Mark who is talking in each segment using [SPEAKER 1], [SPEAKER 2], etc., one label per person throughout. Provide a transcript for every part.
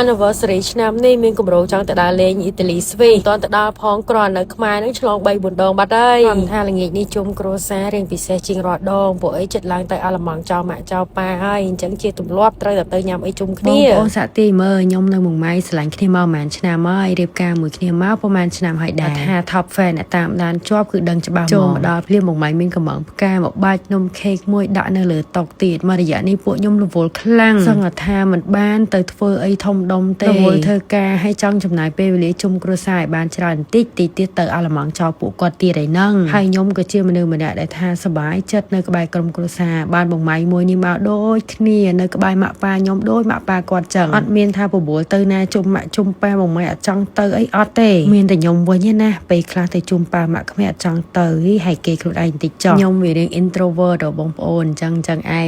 [SPEAKER 1] anniversary ឆ្នាំនេះមានគម្រោងចង់ទៅដើរលេងអ៊ីតាលីស្វីតទៅដើរផងគ្រាន់នៅខ្មែរនឹងឆ្លង3 4ដងបាត់ហើយថាល្ងាចនេះជុំគ្រួសាររៀងពិសេសជាងរាល់ដងពួកអីចិត្តឡើងទៅអាឡម៉ង់ចោលម៉ាក់ចោលប៉ាហើយអញ្ចឹងជាទម្លាប់ត្រូវតែទៅញ៉ាំអីជុំគ្នាបងប្អូនសាក់ទីមើលខ្ញុំនៅមួយម៉ៃឆ្លាញ់គ្នាមកប្រហែលឆ្នាំហើយរៀបការមួយគ្នាមកប្រហែលឆ្នាំហើយដែរថា top fan អ្នកតាមដានជាប់គឺដឹងច្បាស់មកចូលមកដល់ភ្លាមមួយម៉ៃមានកំងផ្កាមកបាច់នំខេកមួយដាក់នៅលើតុទៀតមករយៈនេះពួកខ្ញុំរវល់ខ្លាំងសង្ឃថាមិនបានទៅធ្វើអីធំដុំទេរវល់ធ្វើការឲ្យចង់ចំណាយពេលវេលាជុំគ្រួសារឲ្យបានច្រើនតិចទៀតទៅអាឡម៉ង់ចោលពួកគាត់ទៀតឯហ្នឹងហើយខ្ញុំក៏ជាមនុស្សម្នាក់ដែលថាសប្បាយចិត្តនៅក្បែរក្រុមគ្រួសារបានបងម៉ៃមួយនេះមកដូចគ្នានៅក្បែរម៉ាក់ប៉ាខ្ញុំដូចម៉ាក់ប៉ាគាត់ចឹងអត់មានថាបបួលទៅណាជុំម៉ាក់ជុំប៉ាបងម៉ៃអត់ចង់ទៅអីអត់ទេមានតែខ្ញុំវិញណាពេលខ្លះទៅជុំប៉ាម៉ាក់ក្មេអត់ចង់ទៅហើយគេខ្លួនឯងតិចចោះខ្ញុំវារៀង introvert ដល់បងប្អូនចឹងឯងហើ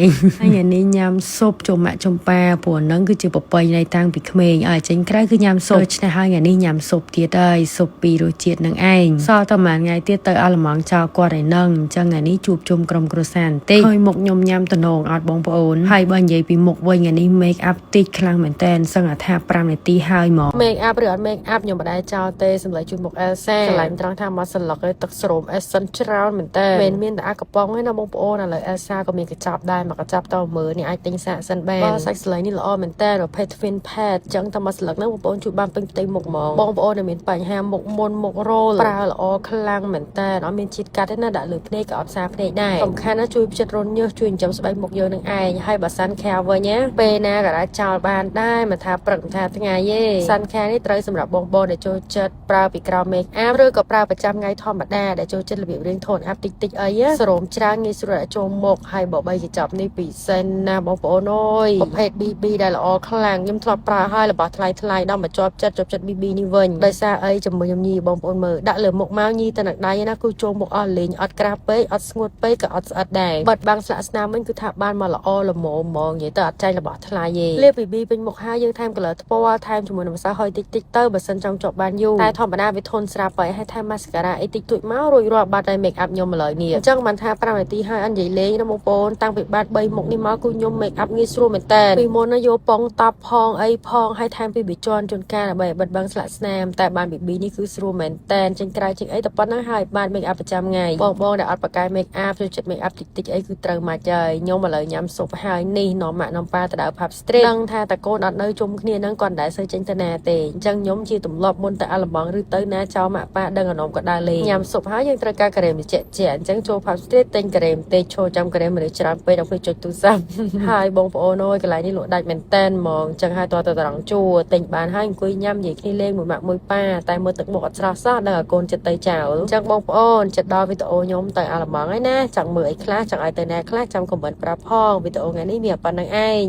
[SPEAKER 1] យនេះញ៉ាំស៊ុបជុំម៉ាក់ជុំប៉ាព្រោះហ្នឹងគឺជាប្រពៃណីតាំងពីក្មេងឲ្យចេញក្រៅគឺញ៉ាំស៊ុបដូច្នេះហើយថ្ងៃនេះញ៉ាំស៊ុបទៀតហើយស៊ុបពីរសជាតិនឹងឯងសល់តែមួយថ្ងៃទៀតទៅអាឡម៉ង់ចោលគាត់ឯហ្នឹងអញ្ចឹងថ្ងៃនេះជួបជុំក្រុមគ្រួសារបន្តិចហើយមុខខ្ញុំញ៉ាំតំណងអត់បងប្អូនហើយបើនិយាយពីមុខវិញថ្ងៃនេះ make up តិចខ្លាំងមែនតើសឹងថា5នាទីហើយហ្មង make up ឬអត់ make up ខ្ញុំមិនដែរចោលទេសម្រាប់ជួយមុខ Elsa ឆ្លាញ់ត្រង់ថាមកសន្លឹកឲ្យទឹកស្រោម essence ច្រើនមែនតើមានតែអាកំប៉ុងឯណាបងប្អូនឥឡូវ Elsa ក៏មានកញ្ចប់ដែរមកកញ្ចប់តមើលនេះអាចទិញសាកសិនបានសាច់ស្លៃនេះល្អមែនតើប្រភេទ Twin Pad ចឹងតែមកស្លឹកហ្នឹងបងប្អូនជួយបានពេញផ្ទៃមុខហ្មងបងប្អូនដែលមានបញ្ហាមុខមុនមុខរោលប្រើល្អខ្លាំងមែនតើអត់មានជាតិកាត់ទេណាដាក់លើភ្នែកក៏អត់ផ្សាភ្នែកដែរសំខាន់ណាជួយផ្ចិតរនញើសជួយចិញ្ចឹមស្បែកមុខយើងនឹងឯងហើយបើសាន់ខាវិញណាពេលណាក៏អាចចោលបានដែរមិនថាព្រឹកមិនថាថ្ងៃទេសាន់ខានេះត្រូវសម្រាប់បងប្អូនដែលចូលចិត្តប្រើពីក្រោម make up ឬក៏ប្រើប្រចាំថ្ងៃធម្មតាដែលចូលចិត្តរបៀបរៀង tone up តិចអីសរោមច្រើនងាយស្រួលដាក់ចូលមុខហើយបើបីកញ្ចប់នេះពិសេសណាបងប្អូនអើយប្រភេទ BB ដែលល្អខ្លាំងខ្ញុំធ្លាប់ប្រើហើយរបស់ថ្លៃដល់មកជាប់ចិត្ត BB នេះវិញដោយសារអីជាមួយខ្ញុំញីបងប្អូនមើលដាក់លើមុខមកញីទៅនឹងដៃណាគឺចូលមុខអស់លេងអត់ក្រាស់ពេកអត់ស្ងួតពេកក៏អត់ស្អិតដែរបិទបាំងស្លាកស្នាមវិញគឺថាបានមកល្អល្មមហ្មងនិយាយទៅអត់ចាញ់របស់ថ្លៃទេលាប BB ពេញមុខហើយយើងថែម color ថ្ពាល់ថែមជាមួយនឹងម្សៅហុយតិចទៅបើសិនចង់ជាប់បានយូរតែធម្មតាវាធន់ស្រាប់ហើយថែម mascara អីតិចតួចមករួចរាល់បាត់ហើយ make up ខ្ញុំឥឡូវនេះអញ្ចឹងបានថា5នាទីហើយអត់និយាយលេងណាបងប្អូនតាំងពីបាត់3មុខនេះមកគឺខ្ញុំ make up ងាយស្រួលមែនតើពីមុនណាយកប៉ងតប់ផងអីផងហើយថែមពីប៊ីជាន់ជួនកាលដើម្បីបិទបាំងស្លាកស្នាមតែបាន BB នេះគឺស្រួលមែនតើចេញក្រៅចេញអីតែប៉ុណ្ណឹងហើយបាន make up ប្រចាំថ្ងៃបងដែលអត់បកកាយ make up ចូលចិត្ត make up តិចអីគឺត្រូវមកហើយខ្ញុំឥឡូវញ៉ាំស៊ុបហើយនេះនាំម៉ាក់នាំប៉ាទៅដើរ pub street ដឹងថាតាកូនអត់នៅជុំគ្នាហ្នឹងគាត់ដែរសូវចេញទៅណាទេអញ្ចឹងខ្ញុំជាទម្លាប់មុនទៅអាឡម៉ង់ឬទៅណាចោលម៉ាក់ប៉ាដឹងអានំក៏ដើរលេងញ៉ាំស៊ុបហើយយើងត្រូវការការ៉េមត្រជាក់អញ្ចឹងចូល pub street ទិញការ៉េមទេឈរចាំការ៉េមមនុស្សច្រើនពេកដល់ពេលចុចទូរស័ព្ទហើយបងប្អូនអើយកន្លែងនេះលក់ដាច់មែនតែនហ្មងអញ្ចឹងហើយតទៅត្រង់ជួរទិញបានហើយអង្គុយញ៉ាំនិយាយគ្នាលេងមួយម៉ាក់មួយប៉ាតែមើលទឹកមុខអត់ស្រស់សោះដល់ឲ្យកូនចិត្តទៅចោលអញ្ចឹងបងប្អូនចិត្តដល់វីដេអូខ្ញុំទៅអាឡម៉ង់ហើយណាចង់មើលអីខ្លះចង់ឲ្យទៅណាខ្លះចាំ comment ប្រាប់ផងវីដេអូថ្ងៃនេះមានប៉ុណ្្នឹងឯង